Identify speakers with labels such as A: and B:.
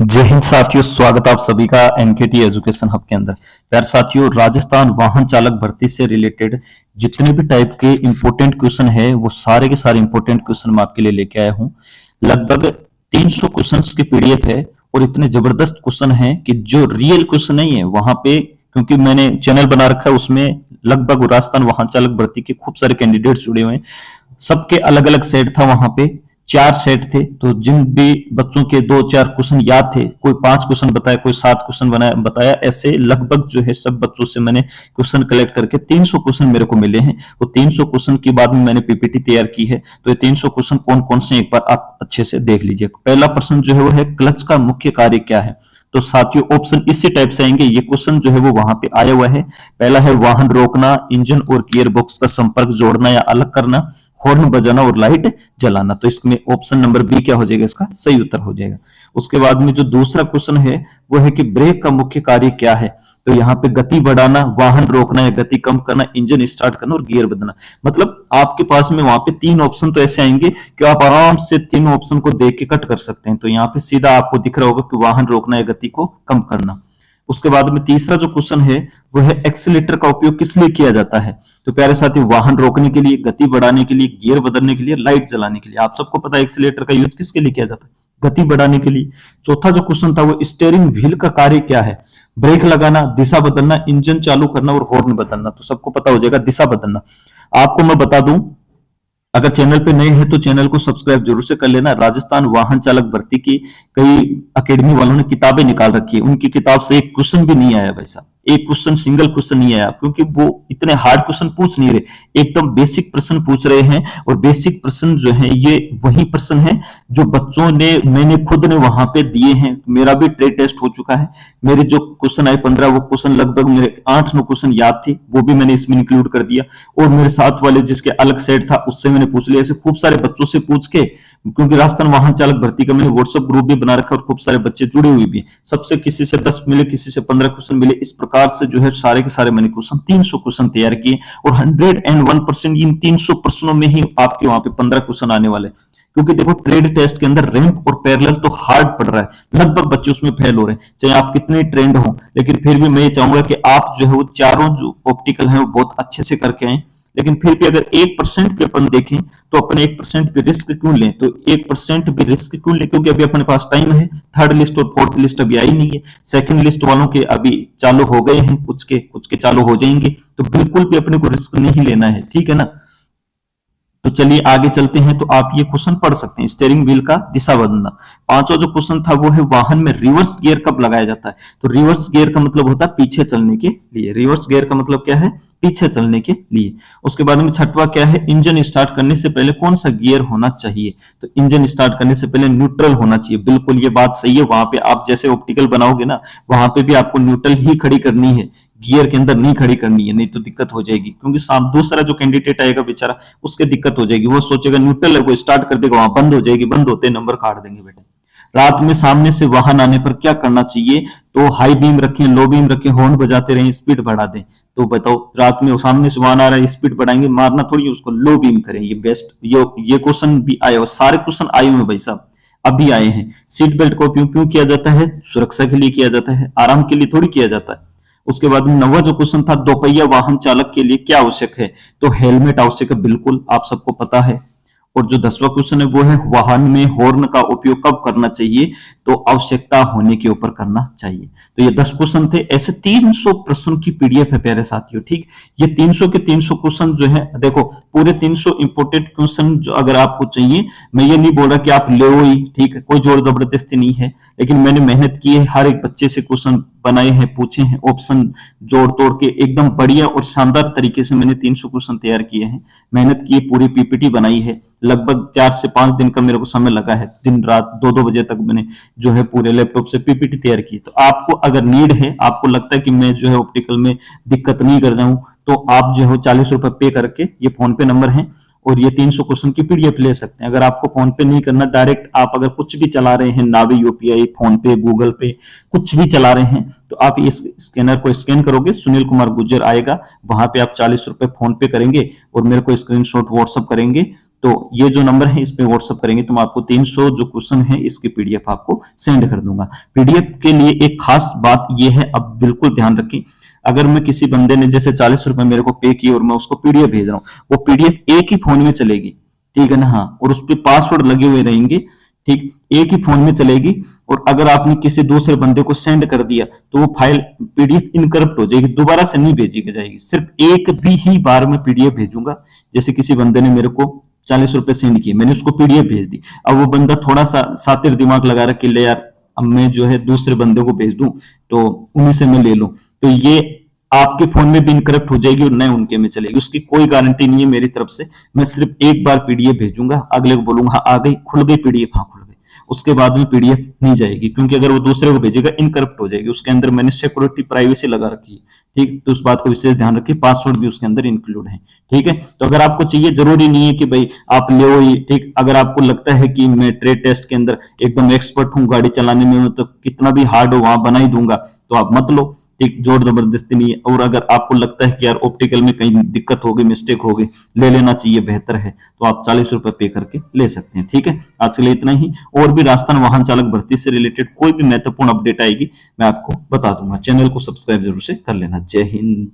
A: जय हिंद साथियों, स्वागत आप सभी का एनकेटी एजुकेशन हब के अंदर। प्यारे साथियों, राजस्थान वाहन चालक भर्ती से रिलेटेड जितने भी टाइप के इंपोर्टेंट क्वेश्चन है वो सारे के सारे इंपोर्टेंट क्वेश्चन मैं आपके लिए लेके आया हूँ। लगभग 300 क्वेश्चंस की पीडीएफ है और इतने जबरदस्त क्वेश्चन हैं कि जो रियल क्वेश्चन नहीं है वहां पे, क्योंकि मैंने चैनल बना रखा है उसमें लगभग राजस्थान वाहन चालक भर्ती के खूब सारे कैंडिडेट्स जुड़े हुए हैं। सबके अलग अलग सेट था, वहां पे 4 सेट थे। तो जिन भी बच्चों के 2-4 क्वेश्चन याद थे, कोई 5 क्वेश्चन बताया, कोई 7 क्वेश्चन बताया, ऐसे लगभग जो है सब बच्चों से मैंने क्वेश्चन कलेक्ट करके 300 क्वेश्चन मेरे को मिले हैं। वो 300 क्वेश्चन के बाद में मैंने पीपीटी तैयार की है। तो ये 300 क्वेश्चन कौन कौन से, एक बार आप अच्छे से देख लीजिए। पहला प्रश्न जो है वो है, क्लच का मुख्य कार्य क्या है। तो साथियों ऑप्शन इसी टाइप से आएंगे। ये क्वेश्चन जो है वो वहां पे आया हुआ है। पहला है वाहन रोकना, इंजन और गियर बॉक्स का संपर्क जोड़ना या अलग करना, हॉर्न बजाना और लाइट जलाना। तो इसमें ऑप्शन नंबर बी क्या हो जाएगा, इसका सही उत्तर हो जाएगा। उसके बाद में जो दूसरा क्वेश्चन है वो है कि ब्रेक का मुख्य कार्य क्या है। तो यहाँ पे गति बढ़ाना, वाहन रोकना या गति कम करना, इंजन स्टार्ट करना और गियर बदलना। मतलब आपके पास में वहां पे 3 ऑप्शन तो ऐसे आएंगे कि आप आराम से 3 ऑप्शन को देख के कट कर सकते हैं। तो यहाँ पे सीधा आपको दिख रहा होगा कि वाहन रोकना या गति को कम करना। उसके बाद में तीसरा जो क्वेश्चन है वो है, एक्सीलेटर का उपयोग किस लिए किया जाता है। तो प्यारे साथी, वाहन रोकने के लिए, गति बढ़ाने के लिए, गियर बदलने के लिए, लाइट जलाने के लिए। आप सबको पता है एक्सीलेटर का यूज किसके लिए किया जाता है, गति बढ़ाने के लिए। चौथा जो क्वेश्चन था वो, स्टीयरिंग व्हील का कार्य क्या है। ब्रेक लगाना, दिशा बदलना, इंजन चालू करना और हॉर्न बदलना। तो सबको पता हो जाएगा दिशा बदलना। आपको मैं बता दूं, अगर चैनल पे नए हैं तो चैनल को सब्सक्राइब जरूर से कर लेना। राजस्थान वाहन चालक भर्ती की कई अकेडमी वालों ने किताबें निकाल रखी है, उनकी किताब से एक क्वेश्चन भी नहीं आया भाई साहब, एक क्वेश्चन, सिंगल क्वेश्चन नहीं आया, क्योंकि वो इतने हार्ड क्वेश्चन पूछ नहीं रहे, एकदम बेसिक प्रश्न पूछ रहे हैं। और बेसिक प्रश्न जो है ये वही प्रश्न है जो बच्चों ने, मैंने खुद ने वहां पे दिए हैं। मेरा भी ट्रेड टेस्ट हो चुका है। मेरे जो क्वेश्चन आए 15, वो क्वेश्चन लगभग मेरे 8-9 क्वेश्चन याद थे, वो भी मैंने इसमें इंक्लूड कर दिया। और मेरे साथ वाले जिसके अलग सेट था उससे मैंने पूछ लिया। ऐसे खूब सारे बच्चों से पूछ के, क्योंकि राजस्थान वाहन चालक भर्ती का मैंने व्हाट्सएप ग्रुप भी बना रखा और खूब सारे बच्चे जुड़े हुए भी, सबसे किसी से 10 मिले, किसी से 15 क्वेश्चन मिले। इस प्रकार से जो है सारे के सारे मैंने क्वेश्चन 300 क्वेश्चन तैयार किए और 101% इन 300 प्रश्नों में ही आपके वहां पे 15 क्वेश्चन आने वाले। क्योंकि देखो ट्रेड टेस्ट के अंदर रैंप और पैरेलल तो हार्ड पड़ रहा है, लगभग बच्चे उसमें फेल हो रहे हैं, चाहे आप कितने ट्रेंड हो। लेकिन फिर भी मैं ये चाहूंगा कि आप जो है वो चारों जो ऑप्टिकल है वो बहुत अच्छे से करके आए। लेकिन फिर भी अगर 1% भी अपन देखें तो अपन 1% भी रिस्क क्यों लें, तो 1% भी रिस्क क्यों लें, क्योंकि अभी अपने पास टाइम है। थर्ड लिस्ट और फोर्थ लिस्ट अभी आई नहीं है, सेकंड लिस्ट वालों के अभी चालू हो गए हैं, कुछ के चालू हो जाएंगे। तो बिल्कुल भी अपने को रिस्क नहीं लेना है, ठीक है ना। तो चलिए आगे चलते हैं। तो आप ये क्वेश्चन पढ़ सकते हैं, स्टीयरिंग व्हील का दिशा बदलना। पांचवा जो क्वेश्चन था वो है, वाहन में रिवर्स गियर कब लगाया जाता है। तो रिवर्स गियर का मतलब होता है पीछे चलने के लिए। रिवर्स गियर का मतलब क्या है, पीछे चलने के लिए। उसके बाद में छठवा क्या है, इंजन स्टार्ट करने से पहले कौन सा गियर होना चाहिए। तो इंजन स्टार्ट करने से पहले न्यूट्रल होना चाहिए। बिल्कुल ये बात सही है। वहां पे आप जैसे ऑप्टिकल बनाओगे ना, वहां पे भी आपको न्यूट्रल ही खड़ी करनी है, गियर के अंदर नहीं खड़ी करनी है, नहीं तो दिक्कत हो जाएगी। क्योंकि दूसरा जो कैंडिडेट आएगा बेचारा, उसके दिक्कत हो जाएगी। वो सोचेगा न्यूट्रल है, वो स्टार्ट कर देगा, वहां बंद हो जाएगी, बंद होते नंबर काट देंगे बेटे। रात में सामने से वाहन आने पर क्या करना चाहिए। तो हाई बीम रखें, लो बीम रखें, हॉर्न बजाते रहें, स्पीड बढ़ा दें। तो बताओ, रात में सामने से वाहन आ रहा है, स्पीड बढ़ाएंगे, मारना थोड़ी उसको, लो बीम करें। ये बेस्ट, ये क्वेश्चन भी आया, सारे क्वेश्चन आए हुए भाई साहब, अभी आए हैं। सीट बेल्ट का उपयोग क्यों किया जाता है, सुरक्षा के लिए किया जाता है, आराम के लिए थोड़ी किया जाता है। उसके बाद नवा जो क्वेश्चन था, दोपहिया वाहन चालक के लिए क्या आवश्यक है। तो हेलमेट आवश्यक है, बिल्कुल आप सबको पता है। और जो 10वां क्वेश्चन है वो है, वाहन में हॉर्न का उपयोग कब करना चाहिए। तो आवश्यकता होने के ऊपर करना चाहिए। तो ये 10 क्वेश्चन थे। ऐसे 300 प्रश्न की पीडीएफ है प्यारे साथियों, ठीक। ये 300 के 300 क्वेश्चन जो है, देखो पूरे 300 इंपोर्टेंट क्वेश्चन जो अगर आपको चाहिए, मैं ये नहीं बोल रहा कि आप ले ही, ठीक है, कोई जोर जबरदस्ती नहीं है। लेकिन मैंने मेहनत की है, हर एक बच्चे से क्वेश्चन बनाए हैं, पूछे हैं, ऑप्शन जोड़ तोड़ के एकदम बढ़िया और शानदार तरीके से मैंने 300 क्वेश्चन तैयार किए हैं। मेहनत की, पूरी पीपीटी बनाई है। लगभग 4 से 5 दिन का मेरे को समय लगा है, दिन रात 2-2 बजे तक मैंने जो है पूरे लैपटॉप से पीपीटी तैयार की। तो आपको अगर नीड है, आपको लगता है कि मैं जो है ऑप्टिकल में दिक्कत नहीं कर जाऊं, तो आप जो है 40 रुपए पे करके, ये फोन पे नंबर है, और ये 300 क्वेश्चन की पीडीएफ ले सकते हैं। अगर आपको फोन पे नहीं करना, डायरेक्ट आप अगर कुछ भी चला रहे हैं, नावी यूपीआई, फोन पे, गूगल पे, कुछ भी चला रहे हैं, तो आप इस स्कैनर को स्कैन करोगे, सुनील कुमार गुर्जर आएगा, वहां पे आप 40 रुपए फोन पे करेंगे और मेरे को स्क्रीनशॉट व्हाट्सअप करेंगे। तो ये जो नंबर है इस पे व्हाट्सअप करेंगे तो मैं आपको 300 जो क्वेश्चन है इसकी पीडीएफ आपको सेंड कर दूंगा। पीडीएफ के लिए एक खास बात ये है, अब बिल्कुल ध्यान रखें, अगर मैं किसी बंदे ने जैसे 40 रुपए मेरे को पे किए और मैं उसको पीडीएफ भेज रहा हूँ, वो पीडीएफ एक ही फोन में चलेगी, ठीक है ना, हाँ, और उस पर पासवर्ड लगे हुए रहेंगे, ठीक, एक ही फोन में चलेगी। और अगर आपने किसी दूसरे बंदे को सेंड कर दिया तो वो फाइल पीडीएफ इनकरप्ट हो जाएगी, दोबारा से नहीं भेजी जाएगी। सिर्फ एक भी ही बार में पीडीएफ भेजूंगा। जैसे किसी बंदे ने मेरे को 40 रुपए सेंड किए, मैंने उसको पीडीएफ भेज दी, अब वो बंदा थोड़ा सा सातिर दिमाग लगा रहा कि ले यार अब मैं जो है दूसरे बंदे को भेज दूं तो उन्हीं से मैं ले लूं, तो ये आपके फोन में भी इनकरप्ट हो जाएगी और नए उनके में चलेगी। उसकी कोई गारंटी नहीं है मेरी तरफ से। मैं सिर्फ एक बार पीडीएफ भेजूंगा, अगले को बोलूंगा हाँ आ गई, खुल गई पीडीएफ, हाँ खुल गई, उसके बाद में पीडीएफ नहीं जाएगी, क्योंकि अगर वो दूसरे को भेजेगा इनकरप्ट हो जाएगी। उसके अंदर मैंने सिक्योरिटी प्राइवेसी लगा रखी है, ठीक, तो उस बात को विशेष ध्यान रखिए, पासवर्ड भी उसके अंदर इंक्लूड है, ठीक है। तो अगर आपको चाहिए, जरूरी नहीं है कि भाई आप ले ही, ठीक, अगर आपको लगता है कि मैं ट्रेड टेस्ट के अंदर एकदम एक्सपर्ट हूं गाड़ी चलाने में, तो कितना भी हार्ड हो वहां बना ही दूंगा, तो आप मत लो, ठीक, जोर जबरदस्ती नहीं है। और अगर आपको लगता है कि यार ऑप्टिकल में कहीं दिक्कत हो गई, मिस्टेक हो गई, ले लेना चाहिए, बेहतर है, तो आप 40 रुपए पे करके ले सकते हैं, ठीक है। आज के लिए इतना ही। और भी राजस्थान वाहन चालक भर्ती से रिलेटेड कोई भी महत्वपूर्ण अपडेट आएगी मैं आपको बता दूंगा। चैनल को सब्सक्राइब जरूर से कर लेना। जय हिंद।